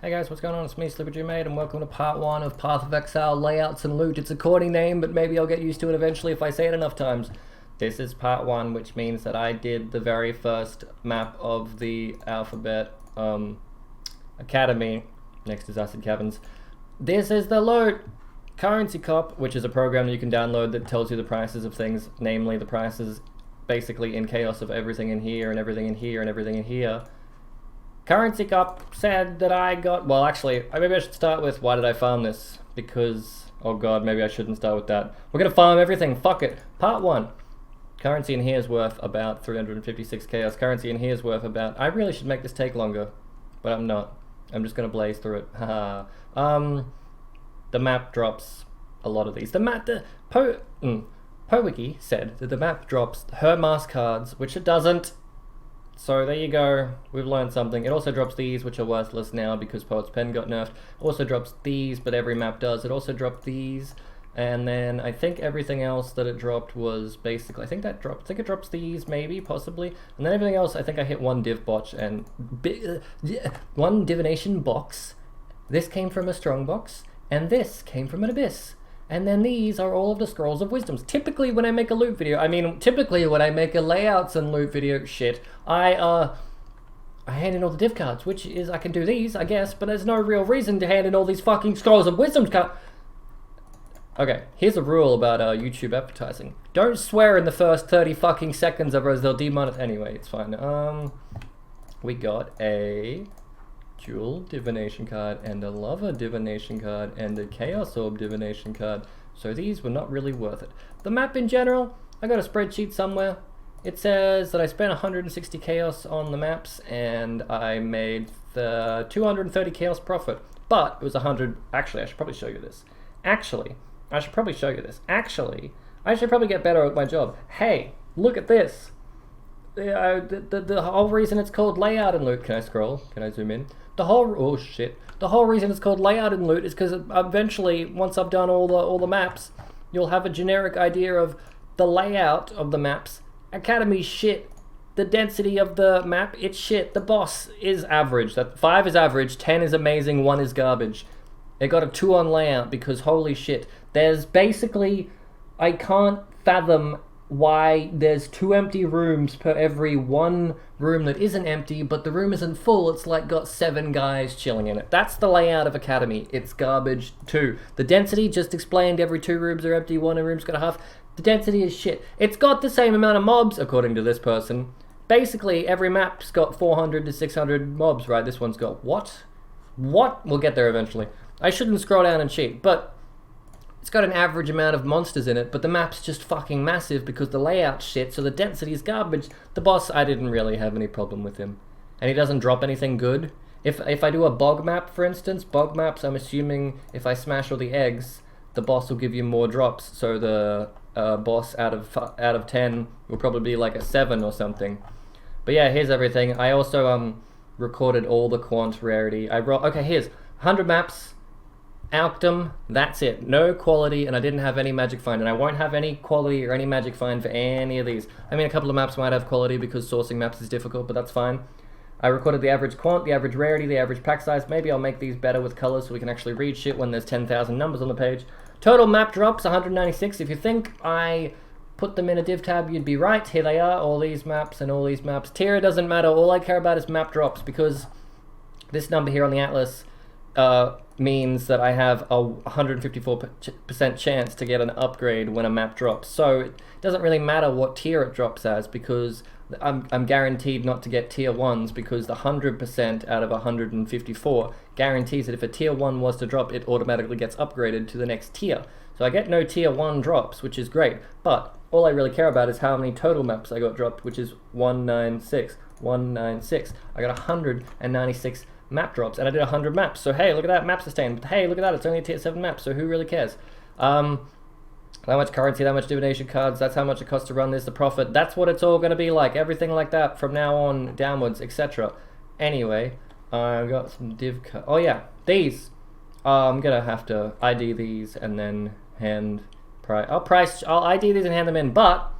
Hey guys, what's going on? It's me, Slippery and welcome to part 1 of Path of Exile, Layouts and Loot. It's a corny name, but maybe I'll get used to it eventually if I say it enough times. This is part 1, which means that I did the very first map of the Alphabet Academy, next is Acid Caverns. This is the loot! Currency Cop, which is a program that you can download that tells you the prices of things, namely the prices basically in chaos of everything in here and everything in here and everything in here. Currency Cop said that I got... Well, actually, maybe I should start with why did I farm this? Because... Oh god, maybe I shouldn't start with that. We're gonna farm everything, fuck it. Part 1. Currency in here is worth about 356 chaos. Currency in here is worth about... I really should make this take longer, but I'm not. I'm just gonna blaze through it. Haha. The map drops a lot of these. The map... PoWiki said that the map drops her mask cards, which it doesn't. So there you go, we've learned something. It also drops these, which are worthless now because Poet's Pen got nerfed. Also drops these, but every map does. It also dropped these, and then I think everything else that it dropped was basically, I think it drops these, maybe, possibly. And then everything else, I think I hit one div botch and one divination box. This came from a strong box, and this came from an abyss. And then these are all of the Scrolls of Wisdoms. Typically when I make a loot video, typically when I make a layouts and loot video, I hand in all the div cards, which is, I can do these, I guess, but there's no real reason to hand in all these fucking Scrolls of Wisdoms cards. Okay, here's a rule about YouTube advertising. Don't swear in the first 30 fucking seconds, otherwise they'll demonetize. Anyway, it's fine. We got a Jewel Divination card, and a Lover Divination card, and a Chaos Orb Divination card. So these were not really worth it. The map in general, I got a spreadsheet somewhere. It says that I spent 160 Chaos on the maps, and I made the 230 Chaos profit. But it was 100... Actually, I should probably show you this. I should probably get better at my job. Hey, look at this. The whole reason it's called Layout and Loot... Can I scroll? Can I zoom in? The whole reason it's called Layout and Loot is because eventually, once I've done all the maps, you'll have a generic idea of the layout of the maps. Academy's shit. The density of the map, it's shit. The boss is average. 5 is average, 10 is amazing, 1 is garbage. It got a 2 on layout because holy shit. There's basically... I can't fathom why there's 2 empty rooms per every 1 room that isn't empty, but the room isn't full. It's like got 7 guys chilling in it. That's the layout of Academy. It's garbage too. The density, just explained, every 2 rooms are empty, 1 room's got a half. The density is shit. It's got the same amount of mobs, according to this person. Basically, every map's got 400 to 600 mobs, right? This one's got what? What? We'll get there eventually. I shouldn't scroll down and cheat, but it's got an average amount of monsters in it, but the map's just fucking massive because the layout's shit, so the density is garbage. The boss, I didn't really have any problem with him. And he doesn't drop anything good. If I do a bog map, for instance, bog maps, I'm assuming if I smash all the eggs, the boss will give you more drops, so the boss out of 10 will probably be like a 7 or something. But yeah, here's everything. I also recorded all the quant rarity. Okay, here's 100 maps. Alchdom, that's it. No quality, and I didn't have any magic find, and I won't have any quality or any magic find for any of these. I mean, a couple of maps might have quality because sourcing maps is difficult, but that's fine. I recorded the average quant, the average rarity, the average pack size. Maybe I'll make these better with colors so we can actually read shit when there's 10,000 numbers on the page. Total map drops, 196. If you think I put them in a div tab, you'd be right. Here they are, all these maps and all ththese maps. Tier doesn't matter. All I care about is map drops, because this number here on the atlas means that I have a 154% chance to get an upgrade when a map drops. So it doesn't really matter what tier it drops as, because I'm guaranteed not to get tier 1s, because the 100% out of 154 guarantees that if a tier 1 was to drop, it automatically gets upgraded to the next tier. So I get no tier 1 drops, which is great, but all I really care about is how many total maps I got dropped, which is 196. I got 196 map drops, and I did 100 maps, so hey, look at that, map sustain. But hey, look at that, it's only a tier 7 map, so who really cares? That much currency, that much divination cards, that's how much it costs to run this, the profit, that's what it's all going to be like, everything like that from now on downwards, etc. Anyway, I've got some div cards. Oh yeah, these. I'm going to have to ID these and then I'll ID these and hand them in, but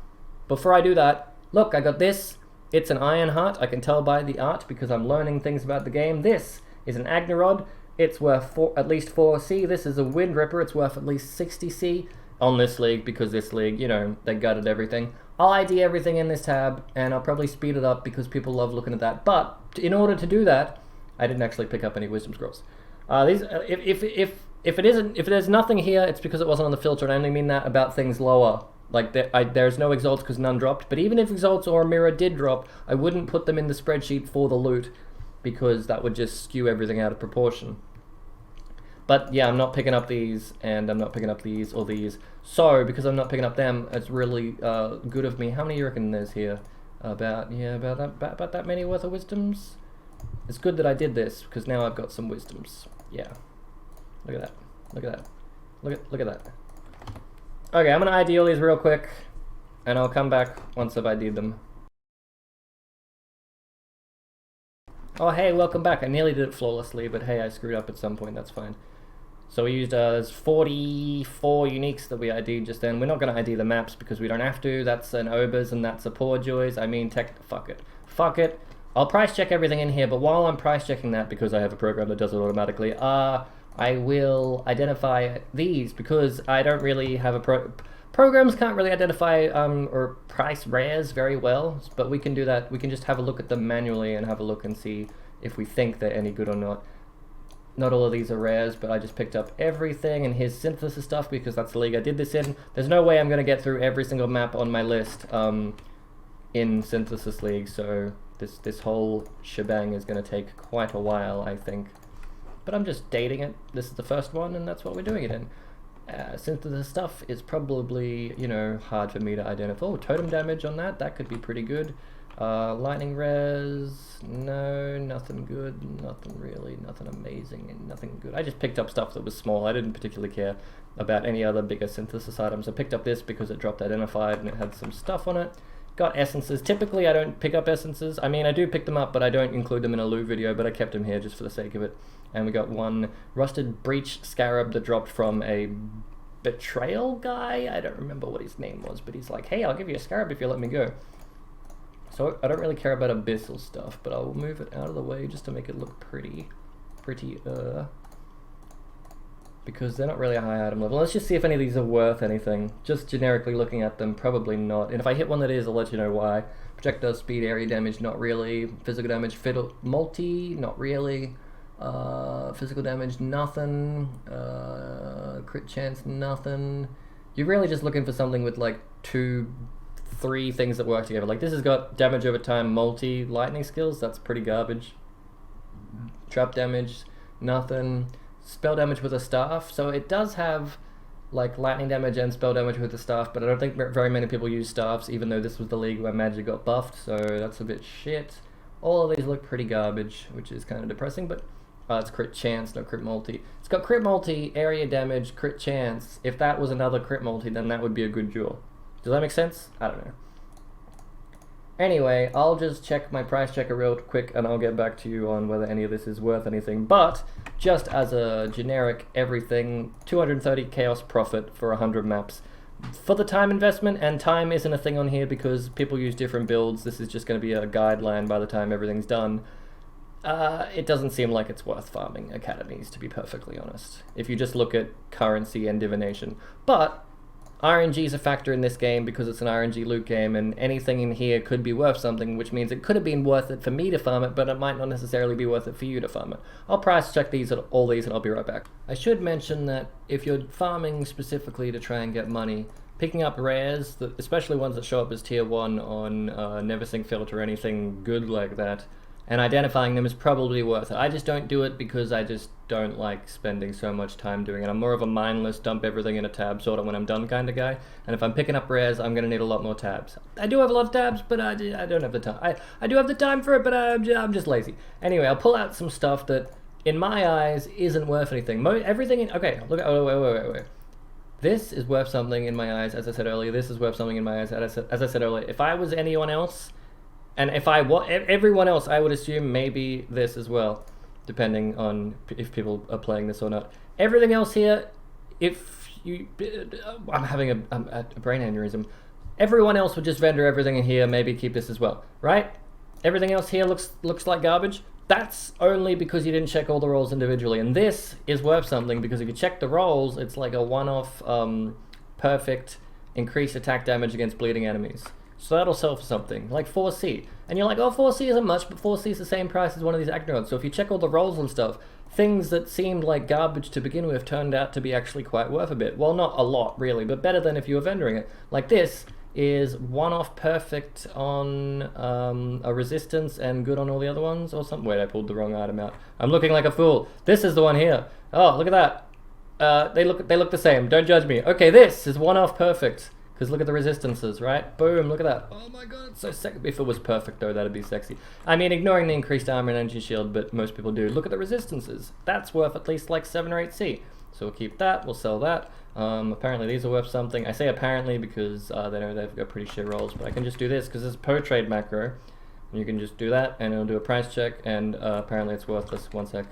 before I do that, look, I got this. It's an iron heart. I can tell by the art because I'm learning things about the game. This is an Agnerod. It's worth at least 4C. This is a Wind Ripper. It's worth at least 60C on this league, because this league, you know, they gutted everything. I'll ID everything in this tab, and I'll probably speed it up because people love looking at that. But in order to do that, I didn't actually pick up any wisdom scrolls. If there's nothing here, it's because it wasn't on the filter, and I only mean that about things lower. Like, there's no exalts because none dropped, but even if exalts or a mirror did drop, I wouldn't put them in the spreadsheet for the loot, because that would just skew everything out of proportion. But yeah, I'm not picking up these, and I'm not picking up these or these. So, because I'm not picking up them, it's really good of me. How many do you reckon there's here? About that many worth of wisdoms? It's good that I did this, because now I've got some wisdoms. Yeah. Look at that. Look at that. Look at that. Okay, I'm gonna ID all these real quick, and I'll come back once I've ID'd them. Oh hey, welcome back. I nearly did it flawlessly, but hey, I screwed up at some point, that's fine. So we used there's 44 uniques that we ID'd just then. We're not gonna ID the maps because we don't have to. That's an Obers and that's a Poor Joys. I mean, fuck it. Fuck it. I'll price check everything in here, but while I'm price checking that, because I have a program that does it automatically, I will identify these, because I don't really have a programs can't really identify or price rares very well, but we can do that. We can just have a look at them manually and have a look and see if we think they're any good or not. Not all of these are rares, but I just picked up everything, and here's synthesis stuff because that's the league I did this in. There's no way I'm going to get through every single map on my list in synthesis league, so this whole shebang is going to take quite a while, I think. But I'm just dating it. This is the first one, and that's what we're doing it in. Synthesis stuff is probably, you know, hard for me to identify. Oh, totem damage on that could be pretty good. Lightning res, no, nothing good, nothing really, nothing amazing, and nothing good. I just picked up stuff that was small. I didn't particularly care about any other bigger synthesis items. I picked up this because it dropped identified and it had some stuff on it. Got essences. Typically I don't pick up essences. I mean, I do pick them up, but I don't include them in a loot video, but I kept them here just for the sake of it. And we got one rusted breach scarab that dropped from a betrayal guy. I don't remember what his name was, but he's like, hey, I'll give you a scarab if you let me go. So I don't really care about abyssal stuff, but I'll move it out of the way just to make it look pretty, because they're not really a high item level. Let's just see if any of these are worth anything. Just generically looking at them, probably not. And if I hit one that is, I'll let you know why. Projectile speed, area damage, not really. Physical damage, fiddle, multi, not really. Physical damage, nothing. Crit chance, nothing. You're really just looking for something with like 2-3 things that work together. Like this has got damage over time, multi, lightning skills, that's pretty garbage. Trap damage, nothing. Spell damage with a staff, so it does have like lightning damage and spell damage with the staff, but I don't think very many people use staffs, even though this was the league where magic got buffed, so that's a bit shit. All of these look pretty garbage, which is kind of depressing, but it's crit chance, no crit multi. It's got crit multi, area damage, crit chance. If that was another crit multi, then that would be a good jewel. Does that make sense? I don't know. Anyway, I'll just check my price checker real quick and I'll get back to you on whether any of this is worth anything. But just as a generic everything, 230 chaos profit for 100 maps. For the time investment, and time isn't a thing on here because people use different builds, this is just going to be a guideline by the time everything's done. It doesn't seem like it's worth farming academies, to be perfectly honest, if you just look at currency and divination. But RNG is a factor in this game because it's an RNG loot game, and anything in here could be worth something, which means it could have been worth it for me to farm it, but it might not necessarily be worth it for you to farm it. I'll price check all these and I'll be right back. I should mention that if you're farming specifically to try and get money, picking up rares, especially ones that show up as tier 1 on Neversink filter or anything good like that, and identifying them is probably worth it. I just don't do it because I just don't like spending so much time doing it. I'm more of a mindless, dump everything in a tab sort of when I'm done kind of guy, and if I'm picking up rares, I'm going to need a lot more tabs. I do have a lot of tabs, but I don't have the time. I do have the time for it, but I'm just lazy. Anyway, I'll pull out some stuff that, in my eyes, isn't worth anything. Everything in... Okay, look at... Wait. This is worth something in my eyes, as I said earlier. This is worth something in my eyes, as I said earlier. If I was anyone else... And if everyone else, I would assume maybe this as well, depending on if people are playing this or not. Everything else here, if you... I'm having a brain aneurysm. Everyone else would just vendor everything in here, maybe keep this as well, right? Everything else here looks like garbage. That's only because you didn't check all the rolls individually, and this is worth something because if you check the rolls, it's like a one-off perfect increased attack damage against bleeding enemies. So that'll sell for something, like 4C. And you're like, oh, 4C isn't much, but 4C is the same price as one of these Agnerods. So if you check all the rolls and stuff, things that seemed like garbage to begin with turned out to be actually quite worth a bit. Well, not a lot, really, but better than if you were vendoring it. Like this is one-off perfect on a resistance and good on all the other ones or something. Wait, I pulled the wrong item out. I'm looking like a fool. This is the one here. Oh, look at that. They look the same. Don't judge me. Okay, this is one-off perfect. Because look at the resistances, right? Boom, look at that. Oh my god, it's so sexy. If it was perfect though, that'd be sexy. I mean, ignoring the increased armor and energy shield, but most people do. Look at the resistances. That's worth at least like 7 or 8C. So we'll keep that, we'll sell that. Apparently these are worth something. I say apparently because they know they've got pretty shit rolls, but I can just do this because it's a per-trade macro. And you can just do that, and it'll do a price check, and apparently it's worthless. One sec.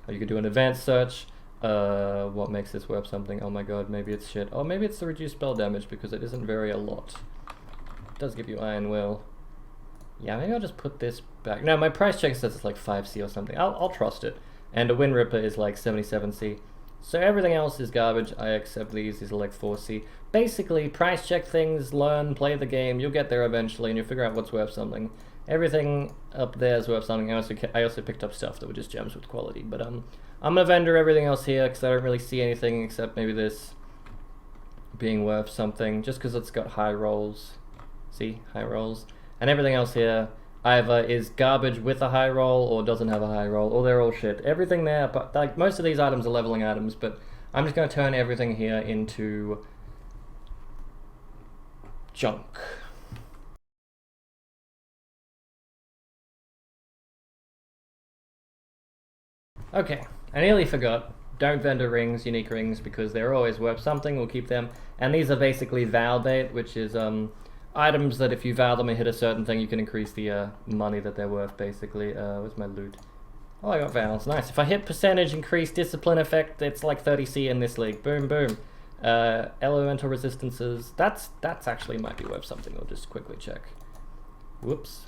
Or you could do an advanced search. What makes this worth something? Oh my god, maybe it's shit. Oh, maybe it's the reduced spell damage because it isn't very a lot. It does give you Iron Will. Yeah, maybe I'll just put this back. No, my price check says it's like 5C or something. I'll trust it. And a Wind Ripper is like 77C. So everything else is garbage. I accept these. These are like 4C. Basically, price check things, learn, play the game. You'll get there eventually and you'll figure out what's worth something. Everything up there is worth something. I also picked up stuff that were just gems with quality. But I'm gonna vendor everything else here because I don't really see anything except maybe this being worth something. Just because it's got high rolls. See? High rolls. And everything else here either is garbage with a high roll or doesn't have a high roll, or they're all shit. Everything there, but like most of these items are leveling items, but I'm just going to turn everything here into junk. Okay, I nearly forgot. Don't vendor rings, unique rings, because they're always worth something. We'll keep them. And these are basically vow bait, which is items that if you vow them and hit a certain thing, you can increase the money that they're worth, basically. Where's my loot? Oh, I got vows. Nice. If I hit percentage increase discipline effect, it's like 30C in this league. Boom, boom. Elemental resistances. That's actually might be worth something. We'll just quickly check. Whoops.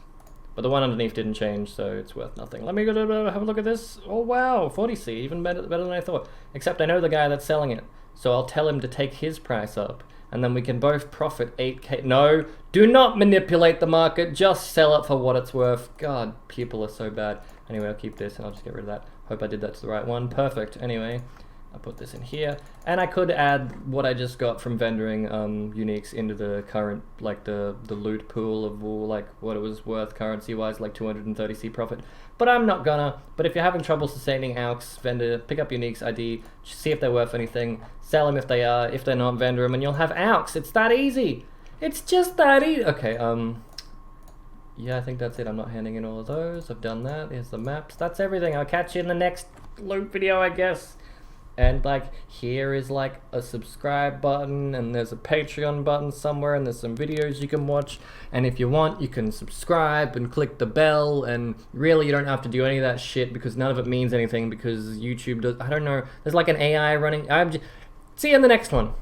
But the one underneath didn't change, so it's worth nothing. Let me go have a look at this. Oh, wow. 40C. Even better than I thought. Except I know the guy that's selling it. So I'll tell him to take his price up. And then we can both profit 8K. No, do not manipulate the market. Just sell it for what it's worth. God, people are so bad. Anyway, I'll keep this and I'll just get rid of that. Hope I did that to the right one. Perfect. Anyway, I'll put this in here. And I could add what I just got from vendoring uniques into the current, like the loot pool of like what it was worth currency-wise, like 230C profit. But I'm not gonna. But if you're having trouble sustaining AUX, vendor, pick up uniques ID, see if they're worth anything, sell them if they are, if they're not, vendor them, and you'll have AUX. It's that easy. It's just that easy. Okay, yeah, I think that's it. I'm not handing in all of those. I've done that. Here's the maps. That's everything. I'll catch you in the next loot video, I guess. And like here is like a subscribe button, and there's a Patreon button somewhere, and there's some videos you can watch, and if you want you can subscribe and click the bell, and really you don't have to do any of that shit because none of it means anything because YouTube does. I don't know, there's like an AI running. See you in the next one.